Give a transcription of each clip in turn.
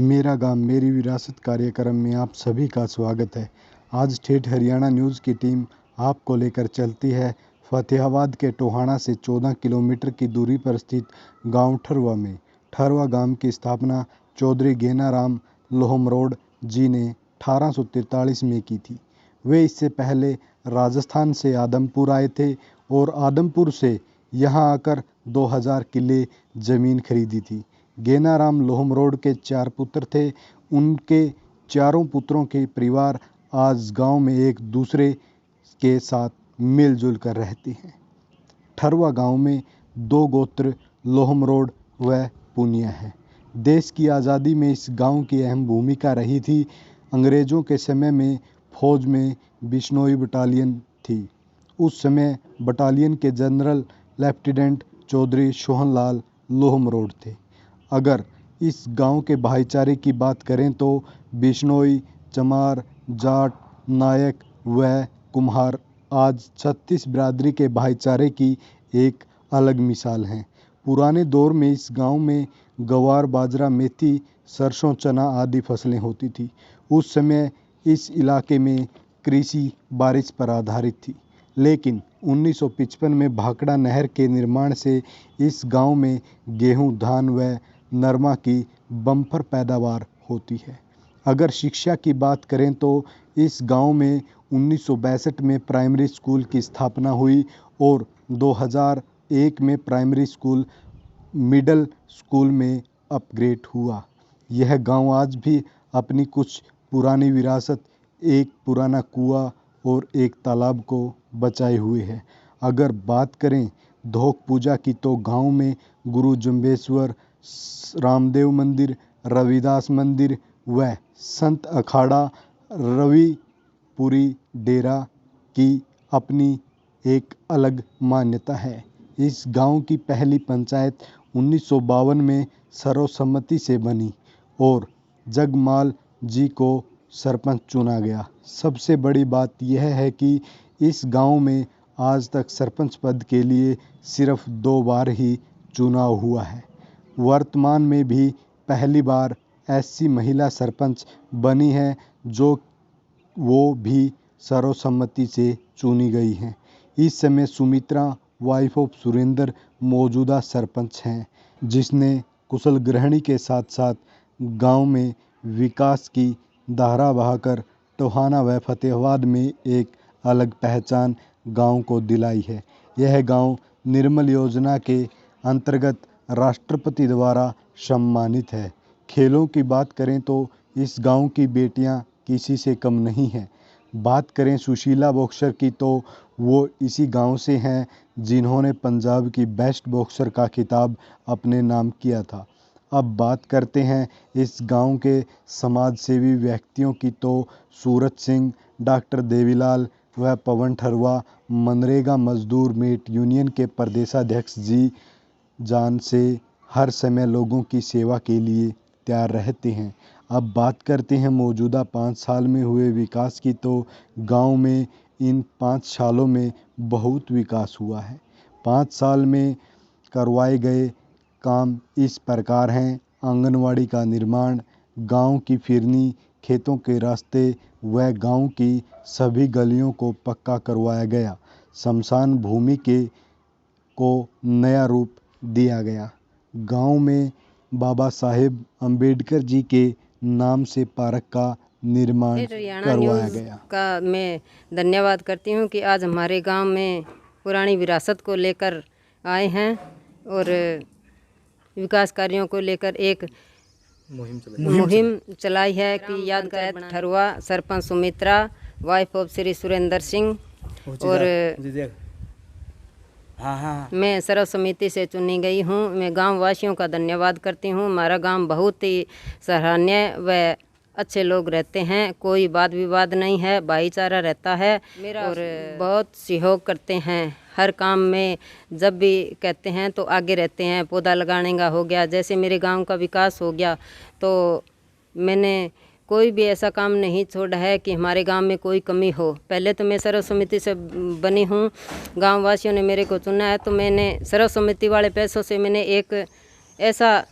मेरा गांव मेरी विरासत कार्यक्रम में आप सभी का स्वागत है। आज ठेठ हरियाणा न्यूज़ की टीम आपको लेकर चलती है फतेहाबाद के टोहाना से 14 किलोमीटर की दूरी पर स्थित गांव ठरवा में। ठरवा गांव की स्थापना चौधरी गेनाराम लोहमरोड जी ने 1843 में की थी। वे इससे पहले राजस्थान से आदमपुर आए थे और आदमपुर से यहाँ आकर 2000 किले ज़मीन खरीदी थी। गेनाराम लोहमरोड के 4 पुत्र थे। उनके चारों पुत्रों के परिवार आज गांव में एक दूसरे के साथ मिलजुल कर रहते हैं। ठरवा गांव में 2 गोत्र लोहमरोड व पुनिया है। देश की आज़ादी में इस गांव की अहम भूमिका रही थी। अंग्रेज़ों के समय में फौज में बिश्नोई बटालियन थी। उस समय बटालियन के जनरल लेफ्टिनेंट चौधरी सोहनलाल लोहमरोड थे। अगर इस गांव के भाईचारे की बात करें तो बिश्नोई, चमार, जाट, नायक व कुम्हार आज 36 बिरादरी के भाईचारे की एक अलग मिसाल हैं। पुराने दौर में इस गांव में गवार, बाजरा, मेथी, सरसों, चना आदि फसलें होती थी। उस समय इस इलाके में कृषि बारिश पर आधारित थी, लेकिन 1955 में भाखड़ा नहर के निर्माण से इस गांव में गेहूं, धान व नरमा की बम्पर पैदावार होती है। अगर शिक्षा की बात करें तो इस गांव में 1962 में प्राइमरी स्कूल की स्थापना हुई और 2001 में प्राइमरी स्कूल मिडिल स्कूल में अपग्रेड हुआ। यह गांव आज भी अपनी कुछ पुरानी विरासत, एक पुराना कुआं और एक तालाब को बचाए हुए है। अगर बात करें धोक पूजा की तो गांव में गुरु जम्बेश्वर, रामदेव मंदिर, रविदास मंदिर व संत अखाड़ा रविपुरी डेरा की अपनी एक अलग मान्यता है। इस गांव की पहली पंचायत 1952 में सर्वसम्मति से बनी और जगमाल जी को सरपंच चुना गया। सबसे बड़ी बात यह है कि इस गांव में आज तक सरपंच पद के लिए सिर्फ 2 बार ही चुनाव हुआ है। वर्तमान में भी पहली बार ऐसी महिला सरपंच बनी है जो वो भी सर्वसम्मति से चुनी गई हैं। इस समय सुमित्रा वाइफ ऑफ सुरेंद्र मौजूदा सरपंच हैं, जिसने कुशल गृहिणी के साथ साथ गांव में विकास की धारा बहाकर टोहाना व फतेहाबाद में एक अलग पहचान गांव को दिलाई है। यह गांव निर्मल योजना के अंतर्गत राष्ट्रपति द्वारा सम्मानित है। खेलों की बात करें तो इस गांव की बेटियां किसी से कम नहीं हैं। बात करें सुशीला बॉक्सर की तो वो इसी गांव से हैं, जिन्होंने पंजाब की बेस्ट बॉक्सर का खिताब अपने नाम किया था। अब बात करते हैं इस गांव के समाज सेवी व्यक्तियों की तो सूरज सिंह, डॉक्टर देवीलाल व पवन ठरवा मनरेगा मजदूर मेट यूनियन के प्रदेशाध्यक्ष जी जान से हर समय लोगों की सेवा के लिए तैयार रहते हैं। अब बात करते हैं मौजूदा 5 साल में हुए विकास की तो गांव में इन 5 सालों में बहुत विकास हुआ है। 5 साल में करवाए गए काम इस प्रकार हैं: आंगनवाड़ी का निर्माण, गांव की फिरनी, खेतों के रास्ते व गांव की सभी गलियों को पक्का करवाया गया। शमशान भूमि को नया रूप दिया गया। गांव में बाबा साहेब अम्बेडकर जी के नाम से पार्क का निर्माण करवाया गया। का मैं धन्यवाद करती हूं कि आज हमारे गांव में पुरानी विरासत को लेकर आए हैं और विकास कार्यों को लेकर एक मुहिम चलाई है कि यादगार ठरवा सरपंच सुमित्रा वाइफ ऑफ श्री सुरेंद्र सिंह और मैं सर्वसम्मति से चुनी गई हूँ। मैं गांव वासियों का धन्यवाद करती हूँ। हमारा गांव बहुत ही सराहनीय व अच्छे लोग रहते हैं, कोई वाद विवाद नहीं है, भाईचारा रहता है और बहुत सहयोग करते हैं हर काम में। जब भी कहते हैं तो आगे रहते हैं। पौधा लगाने का हो गया, जैसे मेरे गांव का विकास हो गया तो मैंने कोई भी ऐसा काम नहीं छोड़ा है कि हमारे गांव में कोई कमी हो। पहले तो मैं सर्वसम्मति से बनी हूं, गांव वासियों ने मेरे को चुना है तो मैंने सर्वसम्मति वाले पैसों से मैंने एक ऐसा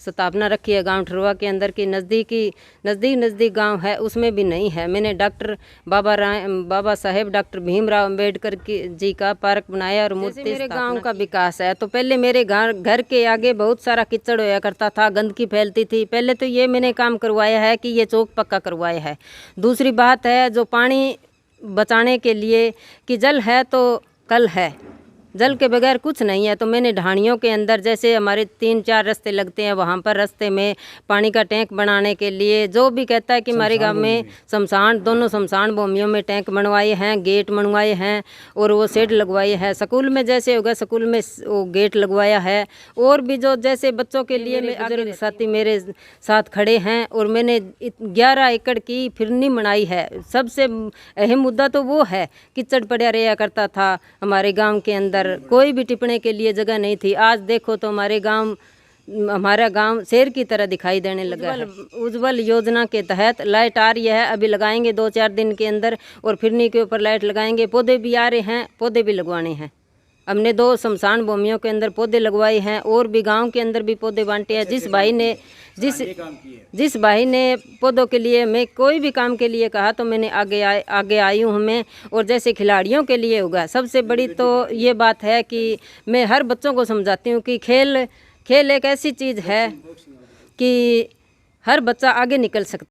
स्थापना रखी है गांव ठरुआ के अंदर की नज़दीक गांव है, उसमें भी नहीं है। मैंने डॉक्टर बाबा साहेब डॉक्टर भीमराव अंबेडकर जी का पार्क बनाया और मूर्ति। मेरे गांव का विकास है तो पहले मेरे घर के आगे बहुत सारा कीचड़ होया करता था, गंदगी फैलती थी। पहले तो ये मैंने काम करवाया है कि ये चौक पक्का करवाया है। दूसरी बात है जो पानी बचाने के लिए कि जल है तो कल है, जल के बगैर कुछ नहीं है। तो मैंने ढाणियों के अंदर जैसे हमारे 3-4 रास्ते लगते हैं, वहाँ पर रास्ते में पानी का टैंक बनाने के लिए जो भी कहता है कि हमारे गांव में दोनों शमशान भूमियों में टैंक बनवाए हैं, गेट बनवाए हैं और वो शेड लगवाए हैं। स्कूल में जैसे होगा स्कूल में वो गेट लगवाया है। और भी जो जैसे बच्चों के लिए बुजुर्ग साथी मेरे साथ खड़े हैं और मैंने 11 एकड़ की फिरनी बनाई है। सबसे अहम मुद्दा तो वो है, कीचड़ पड़ा रहा करता था हमारे गाँव के अंदर, कोई भी टिपने के लिए जगह नहीं थी। आज देखो तो हमारा गांव शहर की तरह दिखाई देने लगा है। उज्ज्वल योजना के तहत लाइट आ रही है, अभी लगाएंगे 2-4 दिन के अंदर और फिरनी के ऊपर लाइट लगाएंगे। पौधे भी आ रहे हैं, पौधे भी लगवाने हैं। हमने 2 शमशान भूमियों के अंदर पौधे लगवाए हैं और भी गांव के अंदर भी पौधे बांटे हैं। जिस भाई ने पौधों के लिए मैं कोई भी काम के लिए कहा तो मैंने आगे आई हूँ मैं। और जैसे खिलाड़ियों के लिए होगा, सबसे बड़ी तो ये बात है कि मैं हर बच्चों को समझाती हूँ कि खेल एक ऐसी चीज़ है कि हर बच्चा आगे निकल सकता है।